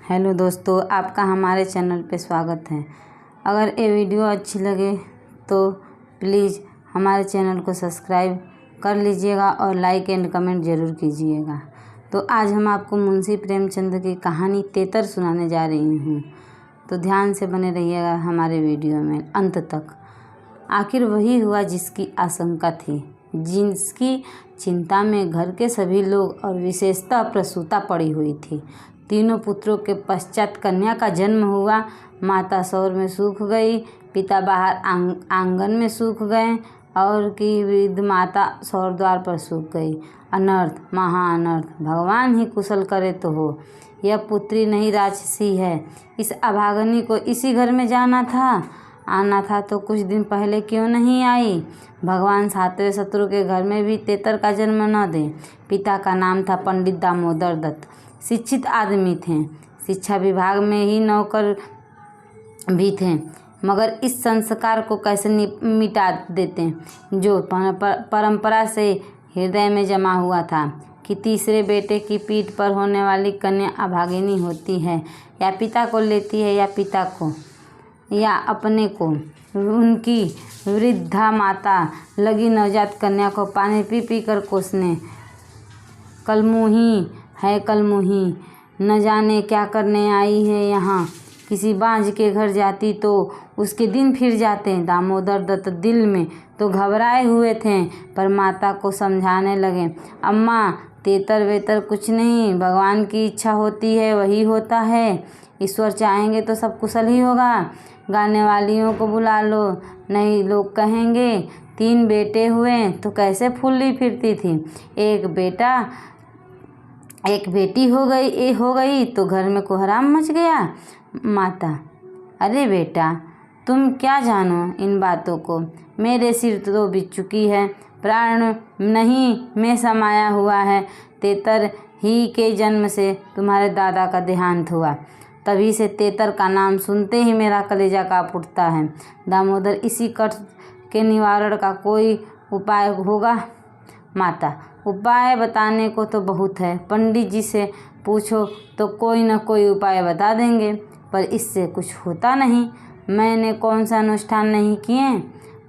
Hello दोस्तों, आपका हमारे चैनल पे स्वागत है। अगर ये वीडियो अच्छी लगे तो प्लीज़ हमारे चैनल को सब्सक्राइब कर लीजिएगा और लाइक एंड कमेंट ज़रूर कीजिएगा। तो आज हम आपको मुंशी प्रेमचंद की कहानी तेतर सुनाने जा रही हूँ, तो ध्यान से बने रहिएगा हमारे वीडियो में अंत तक। आखिर वही हुआ जिसकी आशंका थी, जिसकी चिंता में घर के सभी लोग और विशेषतः प्रसूता पड़ी हुई थी। तीनों पुत्रों के पश्चात कन्या का जन्म हुआ। माता सौर में सूख गई, पिता बाहर आंगन में सूख गए और कि वृद्ध माता सौर द्वार पर सूख गई। अनर्थ, महा अनर्थ, भगवान ही कुशल करे तो हो। यह पुत्री नहीं राक्षसी है। इस अभागनी को इसी घर में आना था तो कुछ दिन पहले क्यों नहीं आई। भगवान सातवें शत्रु के घर में भी तेतर का जन्म न दे। पिता का नाम था पंडित दामोदर दत्त। शिक्षित आदमी थे, शिक्षा विभाग में ही नौकर भी थे, मगर इस संस्कार को कैसे मिटा देते जो परंपरा से हृदय में जमा हुआ था कि तीसरे बेटे की पीठ पर होने वाली कन्या अभागिनी होती है, या पिता को लेती है या पिता को या अपने को। उनकी वृद्धा माता लगी नवजात कन्या को पानी पी पी कर कोसने। कलमुही है कलमुही, न जाने क्या करने आई है यहाँ। किसी बांझ के घर जाती तो उसके दिन फिर जाते। दामोदर दत्त दिल में तो घबराए हुए थे, पर माता को समझाने लगे, अम्मा तेतर वेतर कुछ नहीं, भगवान की इच्छा होती है वही होता है। ईश्वर चाहेंगे तो सब कुशल ही होगा। गाने वालियों को बुला लो, नहीं लोग कहेंगे 3 बेटे हुए तो कैसे फूली फिरती थी। एक बेटी हो गई तो घर में कोहराम मच गया। माता, अरे बेटा तुम क्या जानो इन बातों को, मेरे सिर तो बिछ चुकी है, प्राण नहीं में समाया हुआ है। तेतर ही के जन्म से तुम्हारे दादा का देहांत हुआ, तभी से तेतर का नाम सुनते ही मेरा कलेजा काँप उठता है। दामोदर, इसी कष्ट के निवारण का कोई उपाय होगा। माता, उपाय बताने को तो बहुत है, पंडित जी से पूछो तो कोई न कोई उपाय बता देंगे, पर इससे कुछ होता नहीं। मैंने कौन सा अनुष्ठान नहीं किए,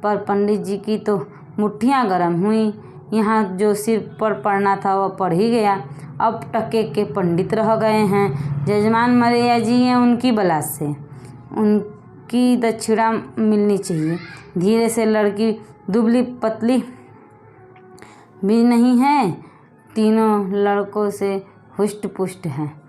पर पंडित जी की तो मुट्ठियाँ गर्म हुई। यहाँ जो सिर पर पड़ना था वह पड़ ही गया। अब टके के पंडित रह गए हैं। जजमान मरे या जिए उनकी बला से उनकी दक्षिणा मिलनी चाहिए। धीरे से लड़की दुबली पतली भी नहीं है, तीनों लड़कों से हुष्ट पुष्ट है।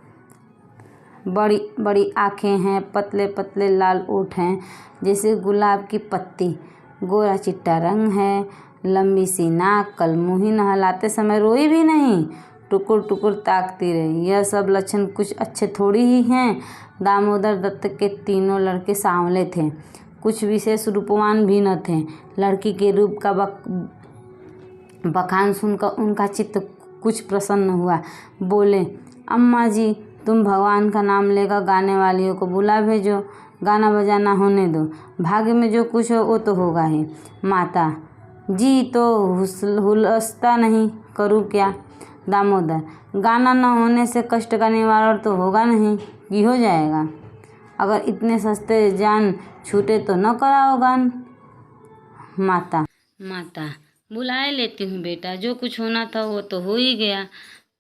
बड़ी बड़ी आँखें हैं, पतले पतले लाल ओठ हैं जैसे गुलाब की पत्ती, गोरा चिट्टा रंग है, लंबी सी नाक, कलमुही नहलाते समय रोई भी नहीं, टुकुर टुकुर ताकती रही। यह सब लक्षण कुछ अच्छे थोड़ी ही हैं। दामोदर दत्त के तीनों लड़के सांवले थे, कुछ विशेष रूपवान भी न थे। लड़की के रूप का बखान सुनकर उनका चित्त कुछ प्रसन्न हुआ। बोले, अम्मा जी तुम भगवान का नाम लेकर गाने वालियों को बुला भेजो, गाना बजाना होने दो, भाग्य में जो कुछ हो वो तो होगा ही। माता जी तो हुलसता नहीं, करूँ क्या। दामोदर, गाना न होने से कष्ट का निवारण तो होगा नहीं कि हो जाएगा। अगर इतने सस्ते जान छूटे तो न कराओ गान। माता, बुलाए लेती हूँ बेटा, जो कुछ होना था वो तो हो ही गया।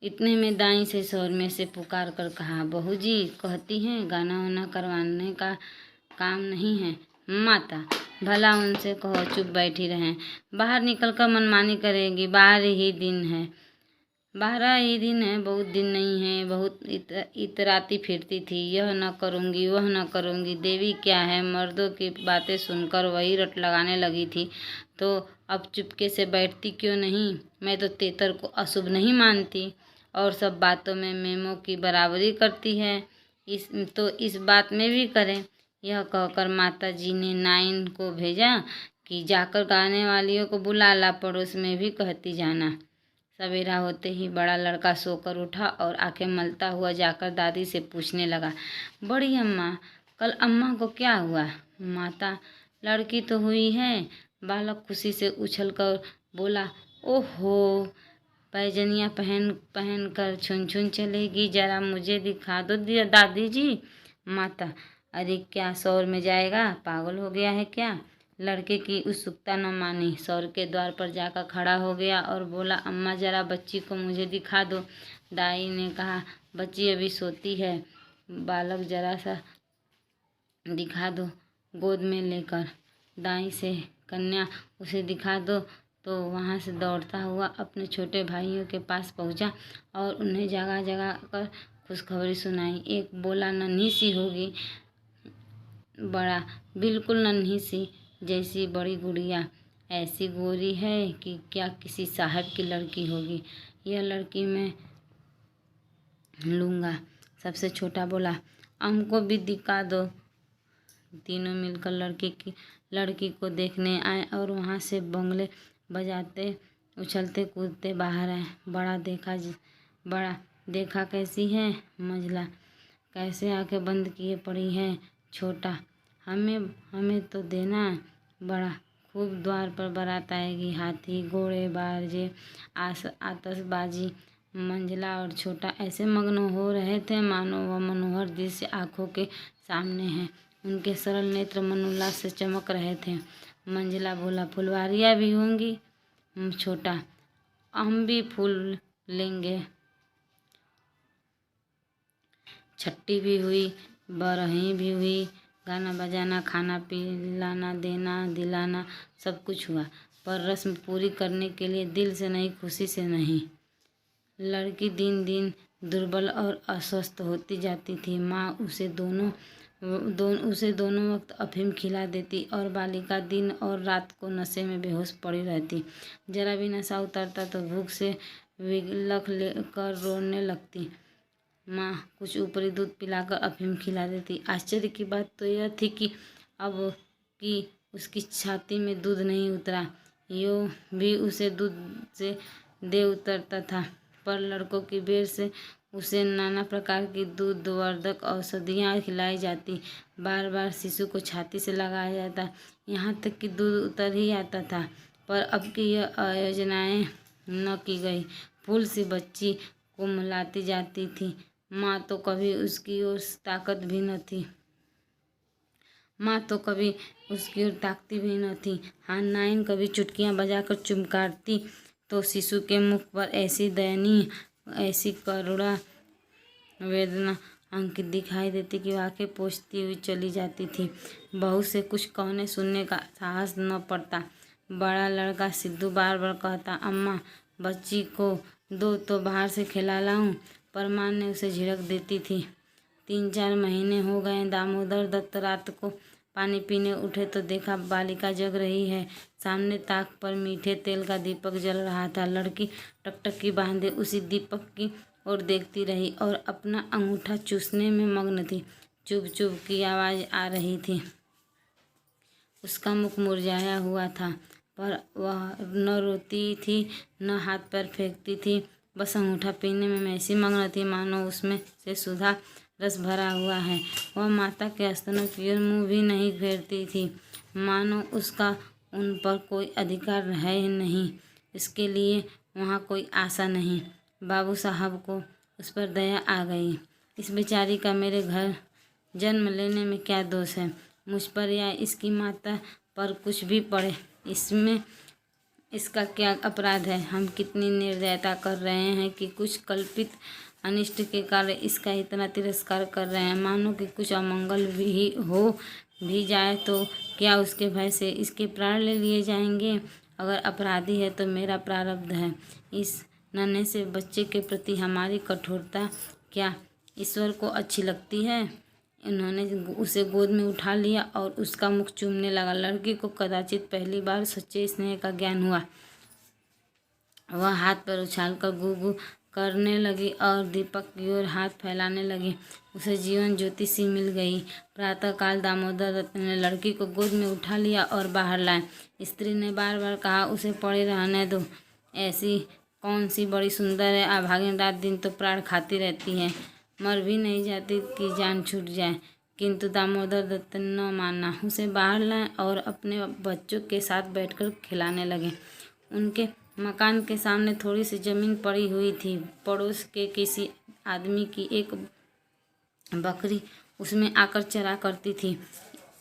इतने में दाई से सौर में से पुकार कर कहा, बहू जी कहती हैं गाना वाना करवाने का काम नहीं है। माता, भला उनसे कहो चुप बैठी रहें, बाहर निकल कर मनमानी करेगी। 12 ही दिन है, बहुत दिन नहीं है। बहुत इतराती फिरती थी, यह न करूँगी वह न करूँगी। देवी क्या है, मर्दों की बातें सुनकर वही रट लगाने लगी थी, तो अब चुपके से बैठती क्यों नहीं। मैं तो तेतर को अशुभ नहीं मानती और सब बातों में मेमों की बराबरी करती है, इस बात में भी करें। यह कहकर माता जी ने नाइन को भेजा कि जाकर गाने वालियों को बुला ला, पड़ोस में भी कहती जाना। सवेरा होते ही बड़ा लड़का सोकर उठा और आंखें मलता हुआ जाकर दादी से पूछने लगा, बड़ी अम्मा कल अम्मा को क्या हुआ। माता, लड़की तो हुई है। बालक खुशी से उछलकर बोला, ओहो पैजनियाँ पहन कर छुन छुन चलेगी, जरा मुझे दिखा दो दादी जी। माता, अरे क्या सौर में जाएगा, पागल हो गया है क्या। लड़के की उत्सुकता न मानी, सौर के द्वार पर जाकर खड़ा हो गया और बोला, अम्मा जरा बच्ची को मुझे दिखा दो। दाई ने कहा, बच्ची अभी सोती है, बालक जरा सा दिखा दो। गोद में लेकर दाई से कन्या उसे दिखा दो तो वहाँ से दौड़ता हुआ अपने छोटे भाइयों के पास पहुँचा और उन्हें जगह जगह कर खुशखबरी सुनाई। एक बोला, नन्ही सी होगी, बड़ा बिल्कुल नन्ही सी, जैसी बड़ी गुड़िया, ऐसी गोरी है कि क्या किसी साहब की लड़की होगी। यह लड़की मैं लूँगा। सबसे छोटा बोला, हमको भी दिखा दो। तीनों मिलकर लड़की को देखने आए और वहाँ से बंगले बजाते उछलते कूदते बाहर आए। बड़ा देखा कैसी है, मंझला कैसे आंखें बंद किए पड़ी है। छोटा, हमें तो देना। बड़ा, खूब द्वार पर बारात आएगी, हाथी घोड़े बाजे आतशबाजी। मंझला और छोटा ऐसे मग्न हो रहे थे मानो वह मनोहर दृश्य आंखों के सामने है। उनके सरल नेत्र मनोल्लास से चमक रहे थे। मंझला बोला, फुलवारियाँ भी होंगी। छोटा, हम भी फूल लेंगे। छट्टी भी हुई, बरही भी हुई, गाना बजाना, खाना पिलाना, देना दिलाना, सब कुछ हुआ, पर रस्म पूरी करने के लिए दिल से नहीं, खुशी से नहीं। लड़की दिन दिन दुर्बल और अस्वस्थ होती जाती थी। माँ उसे दोनों वक्त अफीम खिला देती और बालिका दिन और रात को नशे में बेहोश पड़ी रहती। जरा भी नशा उतरता तो भूख से विलख लेकर रोने लगती। माँ कुछ ऊपरी दूध पिलाकर अफीम खिला देती। आश्चर्य की बात तो यह थी कि अब कि उसकी छाती में दूध नहीं उतरा, यो भी उसे दूध से दे उतरता था, पर लड़कों की बेर से उसे नाना प्रकार की दूधवर्धक औषधियाँ खिलाई जाती। बार बार शिशु को छाती से लगाया जाता, यहाँ तक कि दूध उतर ही आता था। पर अब की यह आयोजनाएँ न की गई। फूल सी बच्ची को मुलाती जाती थी। माँ तो कभी उसकी ओर ताकती भी न थी। हाँ, नाइन कभी चुटकियाँ बजाकर चुमकारती तो शिशु के मुख पर ऐसी दयनीय, ऐसी करुणा वेदना अंकित दिखाई देती कि आंखें पोंछती हुई चली जाती थी। बहू से कुछ कहने सुनने का साहस न पड़ता। बड़ा लड़का सिद्धू बार बार कहता, अम्मा बच्ची को दो तो बाहर से खिला लाऊं, पर माँ ने उसे झिड़क देती थी। 3-4 महीने हो गए। दामोदर दत्त रात को पानी पीने उठे तो देखा बालिका जग रही है। सामने ताक पर मीठे तेल का दीपक जल रहा था। लड़की टकटकी बांधे उसी दीपक की ओर देखती रही और अपना अंगूठा चूसने में मग्न थी। चुभ चुभ की आवाज़ आ रही थी। उसका मुख मुरझाया हुआ था, पर वह न रोती थी न हाथ पैर फेंकती थी, बस अंगूठा पीने में ऐसी मग्न थी मानो उसमें से सुधा रस भरा हुआ है। वह माता के स्तनों की ओर मुँह भी नहीं फेरती थी, मानो उसका उन पर कोई अधिकार है नहीं, इसके लिए वहाँ कोई आशा नहीं। बाबू साहब को उस पर दया आ गई। इस बेचारी का मेरे घर जन्म लेने में क्या दोष है। मुझ पर या इसकी माता पर कुछ भी पड़े, इसमें इसका क्या अपराध है। हम कितनी निर्दयता कर रहे हैं कि कुछ कल्पित अनिष्ट के कारण इसका इतना तिरस्कार कर रहे हैं, मानो कि कुछ अमंगल भी हो भी जाए तो क्या उसके भय से इसके प्राण ले लिए जाएंगे। अगर अपराधी है तो मेरा प्रारब्ध है। इस नन्हे से बच्चे के प्रति हमारी कठोरता क्या ईश्वर को अच्छी लगती है। इन्होंने उसे गोद में उठा लिया और उसका मुख चूमने लगा। लड़की को कदाचित पहली बार सच्चे स्नेह का ज्ञान हुआ। वह हाथ पर उछालकर गू गू करने लगी और दीपक की ओर हाथ फैलाने लगी। उसे जीवन ज्योति सी मिल गई। प्रातःकाल दामोदर दत्त ने लड़की को गोद में उठा लिया और बाहर लाए। स्त्री ने बार बार कहा, उसे पड़े रहने दो, ऐसी कौन सी बड़ी सुंदर है, अभागिन रात दिन तो प्राण खाती रहती है, मर भी नहीं जाती कि जान छूट जाए। किंतु दामोदर दत्त ने न माना। उसे बाहर लाए और अपने बच्चों के साथ बैठकर खिलाने लगे। उनके मकान के सामने थोड़ी सी जमीन पड़ी हुई थी। पड़ोस के किसी आदमी की एक बकरी उसमें आकर चरा करती थी।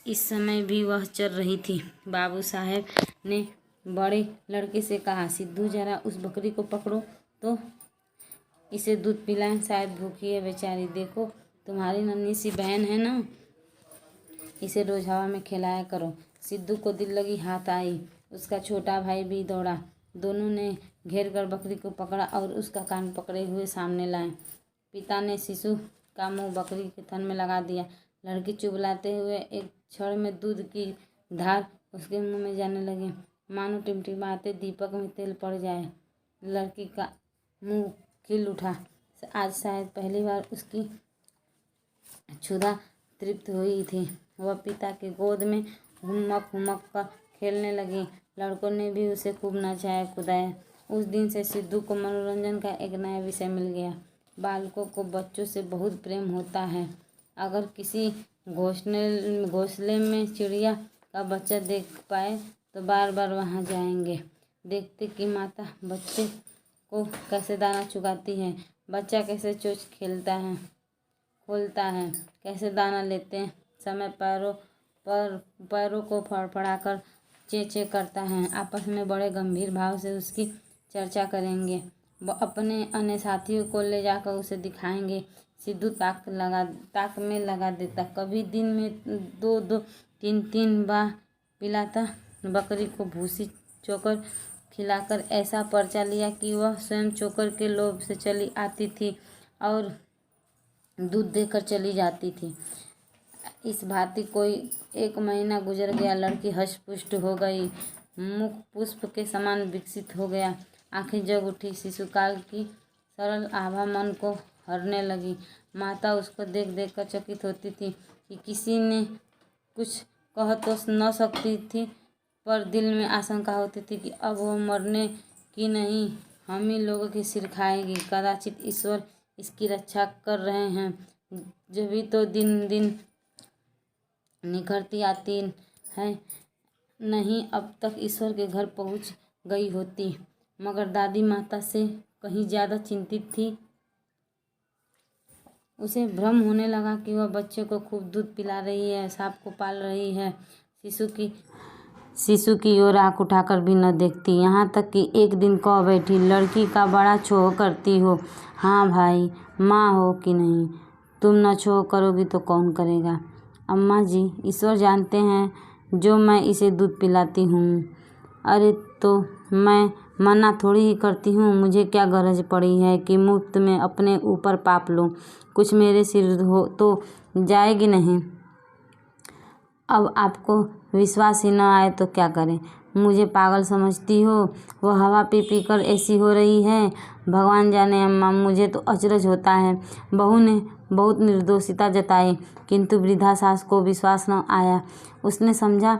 इस समय भी वह चर रही थी। बाबू साहेब ने बड़े लड़के से कहा, सिद्धू जरा उस बकरी को पकड़ो तो इसे दूध पिलाएं, शायद भूखी है बेचारी। देखो तुम्हारी नन्ही सी बहन है ना, इसे रोज हवा में खिलाया करो। सिद्धू को दिल लगी हाथ आई। उसका छोटा भाई भी दौड़ा। दोनों ने घेर कर बकरी को पकड़ा और उसका कान पकड़े हुए सामने लाए। पिता ने शिशु का मुंह बकरी के थन में लगा दिया। लड़की चुबलाते हुए एक क्षण में दूध की धार उसके मुंह में जाने लगी, मानो टिमटिमाते दीपक में तेल पड़ जाए। लड़की का मुंह खिल उठा। आज शायद पहली बार उसकी क्षुधा तृप्त हुई थी। वह पिता की गोद में हुमक हुमक कर खेलने लगी। लड़कों ने भी उसे खूब नचाया कुदाया। उस दिन से सिद्धू को मनोरंजन का एक नया विषय मिल गया। बालकों को बच्चों से बहुत प्रेम होता है। अगर किसी घोंसले में चिड़िया का बच्चा देख पाए तो बार बार वहां जाएंगे, देखते कि माता बच्चे को कैसे दाना चुगाती है, बच्चा कैसे चोंच खोलता है, कैसे दाना लेते समय पैरों को फड़फड़ाकर चें करता है। आपस में बड़े गंभीर भाव से उसकी चर्चा करेंगे। वो अपने अन्य साथियों को ले जाकर उसे दिखाएंगे। सिद्धू ताक में लगा देता। कभी दिन में 2-3 बार पिलाता। बकरी को भूसी चोकर खिलाकर ऐसा पर्चा लिया कि वह स्वयं चोकर के लोभ से चली आती थी और दूध देकर चली जाती थी। इस भांति कोई 1 महीना गुजर गया। लड़की हष्ट-पुष्ट हो गई, मुख पुष्प के समान विकसित हो गया, आंखें जग उठी। शिशुकाल की सरल आभा मन को हरने लगी। माता उसको देख देख कर चकित होती थी कि किसी ने कुछ कह तो न सकती थी, पर दिल में आशंका होती थी कि अब वो मरने की नहीं, हम ही लोगों की सिर खाएगी। कदाचित ईश्वर इसकी रक्षा कर रहे हैं, जभी तो दिन दिन निखरती आती है। नहीं अब तक ईश्वर के घर पहुंच गई होती। मगर दादी माता से कहीं ज्यादा चिंतित थी। उसे भ्रम होने लगा कि वह बच्चे को खूब दूध पिला रही है, सांप को पाल रही है, शिशु की ओर आँख उठाकर भी न देखती। यहाँ तक कि एक दिन कह बैठी, लड़की का बड़ा छोह करती हो। हाँ भाई, माँ हो कि नहीं, तुम न छोह करोगी तो कौन करेगा। अम्मा जी, ईश्वर जानते हैं जो मैं इसे दूध पिलाती हूँ। अरे तो मैं मना थोड़ी ही करती हूँ। मुझे क्या गरज पड़ी है कि मुफ्त में अपने ऊपर पाप लूँ। कुछ मेरे सिर हो तो जाएगी नहीं। अब आपको विश्वास ही न आए तो क्या करें। मुझे पागल समझती हो। वो हवा पी पी कर ऐसी हो रही है। भगवान जाने अम्मा, मुझे तो अचरज होता है। बहू ने बहुत निर्दोषिता जताई, किंतु वृद्धा सास को विश्वास न आया। उसने समझा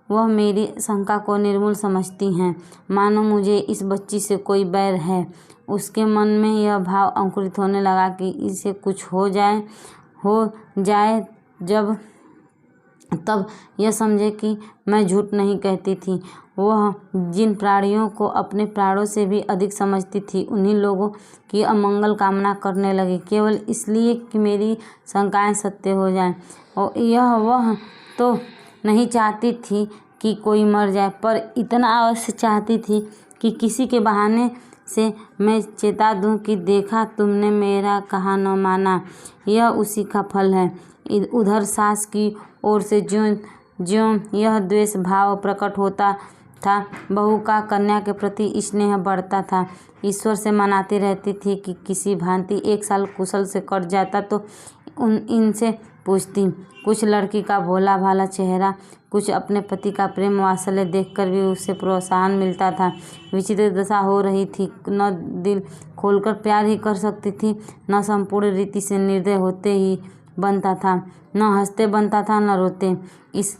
वह मेरी शंका को निर्मूल समझती हैं, मानो मुझे इस बच्ची से कोई बैर है। उसके मन में यह भाव अंकुरित होने लगा कि इसे कुछ हो जाए जब तब यह समझे कि मैं झूठ नहीं कहती थी। वह जिन प्राणियों को अपने प्राणों से भी अधिक समझती थी, उन्हीं लोगों की अमंगल कामना करने लगी, केवल इसलिए कि मेरी शंकाएं सत्य हो जाएं। और वह तो नहीं चाहती थी कि कोई मर जाए, पर इतना अवश्य चाहती थी कि किसी के बहाने से मैं चेता दूं कि देखा, तुमने मेरा कहा न माना, यह उसी का फल है। उधर सास की ओर से ज्यों यह द्वेष भाव प्रकट होता था, बहू का कन्या के प्रति स्नेह बढ़ता था। ईश्वर से मनाती रहती थी कि किसी भांति 1 साल कुशल से कट जाता तो इनसे पूछती। कुछ लड़की का भोला भाला चेहरा, कुछ अपने पति का प्रेम वात्सल्य देखकर भी उसे प्रोत्साहन मिलता था। विचित्र दशा हो रही थी। न दिल खोलकर प्यार ही कर सकती थी, न संपूर्ण रीति से निर्दय होते ही बनता था, न हंसते बनता था, न रोते। इस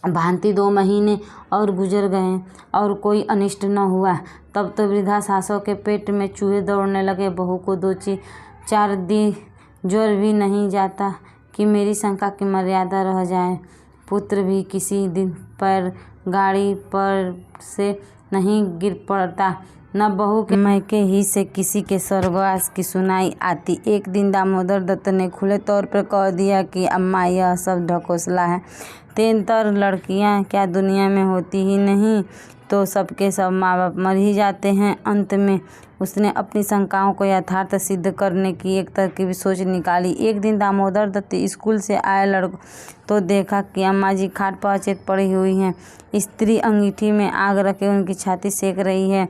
भांति 2 महीने और गुजर गए और कोई अनिष्ट न हुआ। तब तो वृद्धा सासों के पेट में चूहे दौड़ने लगे। बहू को 2-4 दिन ज्वर भी नहीं जाता कि मेरी शंका की मर्यादा रह जाए। पुत्र भी किसी दिन पैर गाड़ी पर से नहीं गिर पड़ता, न बहू के मैके ही से किसी के स्वर्गवास की सुनाई आती। एक दिन दामोदर दत्त ने खुले तौर पर कह दिया कि अम्मा, यह सब ढकोसला है। 73 लड़कियां क्या दुनिया में होती ही नहीं, तो सबके सब माँ बाप मर ही जाते हैं। अंत में उसने अपनी शंकाओं को यथार्थ सिद्ध करने की एक तरकीबी सोच निकाली। एक दिन दामोदर दत्त स्कूल से आए लड़कों तो देखा कि अम्मा जी खाट पर अचेत पड़ी हुई हैं। स्त्री अंगीठी में आग रखे उनकी छाती सेक रही है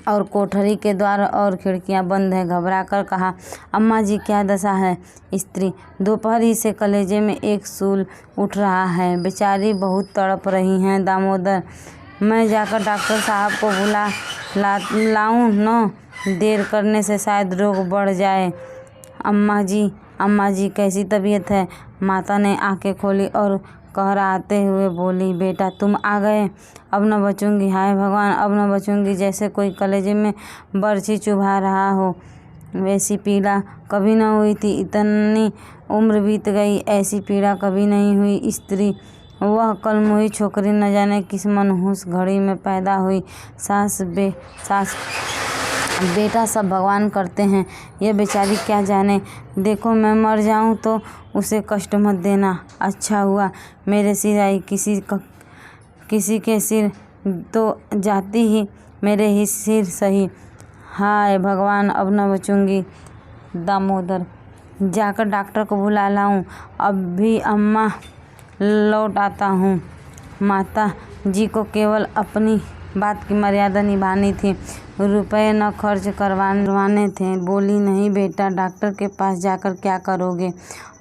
और कोठरी के द्वार और खिड़कियां बंद है। घबरा कर कहा, अम्मा जी क्या दशा है? स्त्री, दोपहर ही से कलेजे में एक सूल उठ रहा है, बेचारी बहुत तड़प रही हैं। दामोदर, मैं जाकर डॉक्टर साहब को बुला लाऊं न? देर करने से शायद रोग बढ़ जाए। अम्मा जी कैसी तबीयत है? माता ने आंखें खोली और कहराते हुए बोली, बेटा तुम आ गए, अब न बचूंगी। हाय भगवान, अब न बचूंगी। जैसे कोई कलेजे में बर्छी चुभा रहा हो। वैसी पीड़ा कभी न हुई थी, इतनी उम्र बीत गई, ऐसी पीड़ा कभी नहीं हुई। स्त्री, वह कलमुही छोकरी न जाने किस मनहूस घड़ी में पैदा हुई। सास बेटा सब भगवान करते हैं, यह बेचारी क्या जाने। देखो मैं मर जाऊं तो उसे कष्ट मत देना। अच्छा हुआ मेरे सिर आई, किसी के सिर तो जाती ही मेरे ही सिर सही। हाय भगवान, अब न बचूंगी। दामोदर, जाकर डॉक्टर को बुला लाऊं? अभी अम्मा लौट आता हूँ। माता जी को केवल अपनी बात की मर्यादा निभानी थी, रुपए न खर्च करवाने थे। बोली, नहीं बेटा, डॉक्टर के पास जाकर क्या करोगे?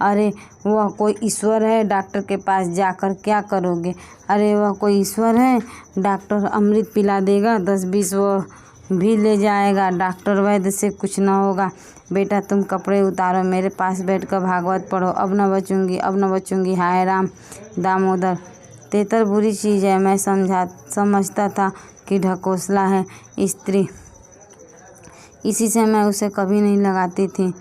अरे वह कोई ईश्वर है, डॉक्टर के पास जाकर क्या करोगे? अरे वह कोई ईश्वर है, डॉक्टर अमृत पिला देगा, 10-20 वह भी ले जाएगा, डॉक्टर वैद्य से कुछ न होगा। बेटा तुम कपड़े उतारो, मेरे पास बैठकर भागवत पढ़ो। अब न बचूंगी, अब न बचूंगी। हाय राम। दामोदर, तेतर बुरी चीज़ है, मैं समझता था कि ढकोसला है। स्त्री, इसी से मैं उसे कभी नहीं लगाती थी।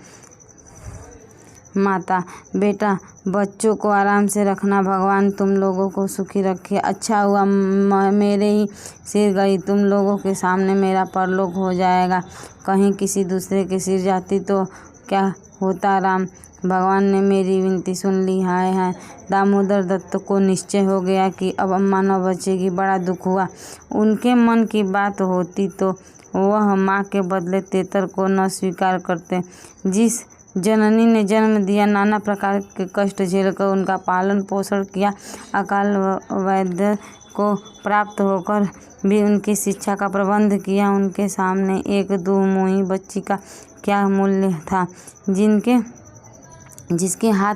माता, बेटा बच्चों को आराम से रखना, भगवान तुम लोगों को सुखी रखे। अच्छा हुआ मेरे ही सिर गई, तुम लोगों के सामने मेरा परलोक हो जाएगा। कहीं किसी दूसरे के सिर जाती तो क्या होता। राम, भगवान ने मेरी विनती सुन ली। हाय हाय। दामोदर दत्त को निश्चय हो गया कि अब अम्मा न बचेगी। बड़ा दुख हुआ। उनके मन की बात होती तो वह माँ के बदले तेतर को न स्वीकार करते। जिस जननी ने जन्म दिया, नाना प्रकार के कष्ट झेलकर उनका पालन पोषण किया, अकाल वैद्य को प्राप्त होकर भी उनकी शिक्षा का प्रबंध किया, उनके सामने एक 2 मुही बच्ची का क्या मूल्य था, जिसके हाथ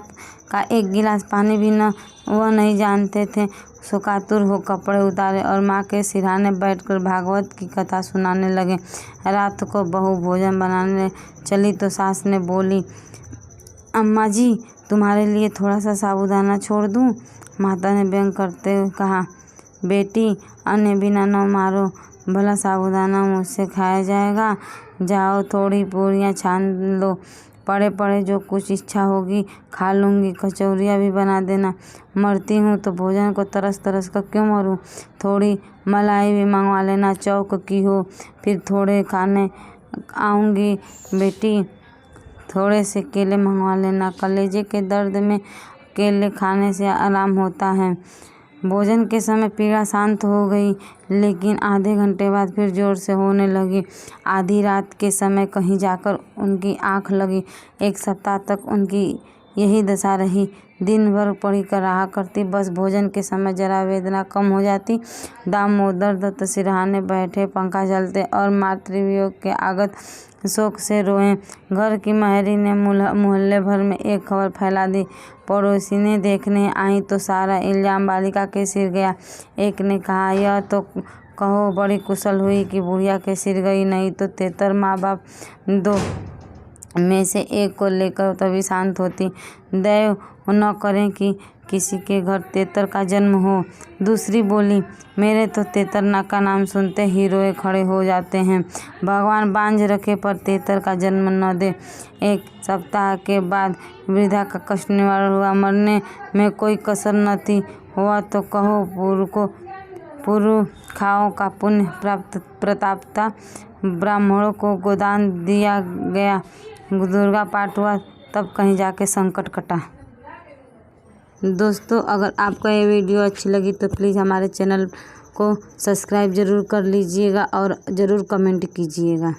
का एक गिलास पानी भी न वह नहीं जानते थे। शोकातुर हो कपड़े उतारे और माँ के सिरहाने बैठकर भागवत की कथा सुनाने लगे। रात को बहू भोजन बनाने चली तो सास ने बोली, अम्मा जी तुम्हारे लिए थोड़ा सा साबूदाना छोड़ दूँ? माता ने व्यंग करते हुए कहा, बेटी अन्य बिना न मारो, भला साबूदाना मुझसे खाया जाएगा? जाओ थोड़ी पूरियाँ छान लो, पड़े पड़े जो कुछ इच्छा होगी खा लूँगी, कचौरियाँ भी बना देना। मरती हूँ तो भोजन को तरस तरस कर क्यों मरूँ? थोड़ी मलाई भी मंगवा लेना, चौक की हो, फिर थोड़े खाने आऊँगी। बेटी थोड़े से केले मंगवा लेना, कलेजे के दर्द में केले खाने से आराम होता है। भोजन के समय पीड़ा शांत हो गई, लेकिन आधे घंटे बाद फिर जोर से होने लगी। आधी रात के समय कहीं जाकर उनकी आँख लगी। 1 सप्ताह तक उनकी यही दशा रही। दिन भर पड़ी कर रहा करती, बस भोजन के समय जरा वेदना कम हो जाती। दामोदर दत्त सिरहाने बैठे, पंखा चलते और मातृवियोग के आगत शोक से रोए। घर की महरी ने मोहल्ले भर में एक खबर फैला दी। पड़ोसिनें देखने आई तो सारा इल्जाम बालिका के सिर गया। एक ने कहा, यह तो कहो बड़ी कुशल हुई कि बुढ़िया के सिर गई, नहीं तो 73 माँ बाप 2 में से एक को लेकर तभी शांत होती। दैव न करें कि किसी के घर 73 का जन्म हो। दूसरी बोली, मेरे तो 73 का नाम सुनते ही रोए खड़े हो जाते हैं। भगवान बांझ रखे पर 73 का जन्म न दे। 1 सप्ताह के बाद वृद्धा का कष्ट निवारण हुआ। मरने में कोई कसर न थी। हुआ तो कहो पुरखाओं का पुण्य प्रताप था। ब्राह्मणों को गोदान दिया गया, दुर्गा पाठ हुआ, तब कहीं जाके संकट कटा। दोस्तों, अगर आपको ये वीडियो अच्छी लगी तो प्लीज़ हमारे चैनल को सब्सक्राइब ज़रूर कर लीजिएगा और ज़रूर कमेंट कीजिएगा।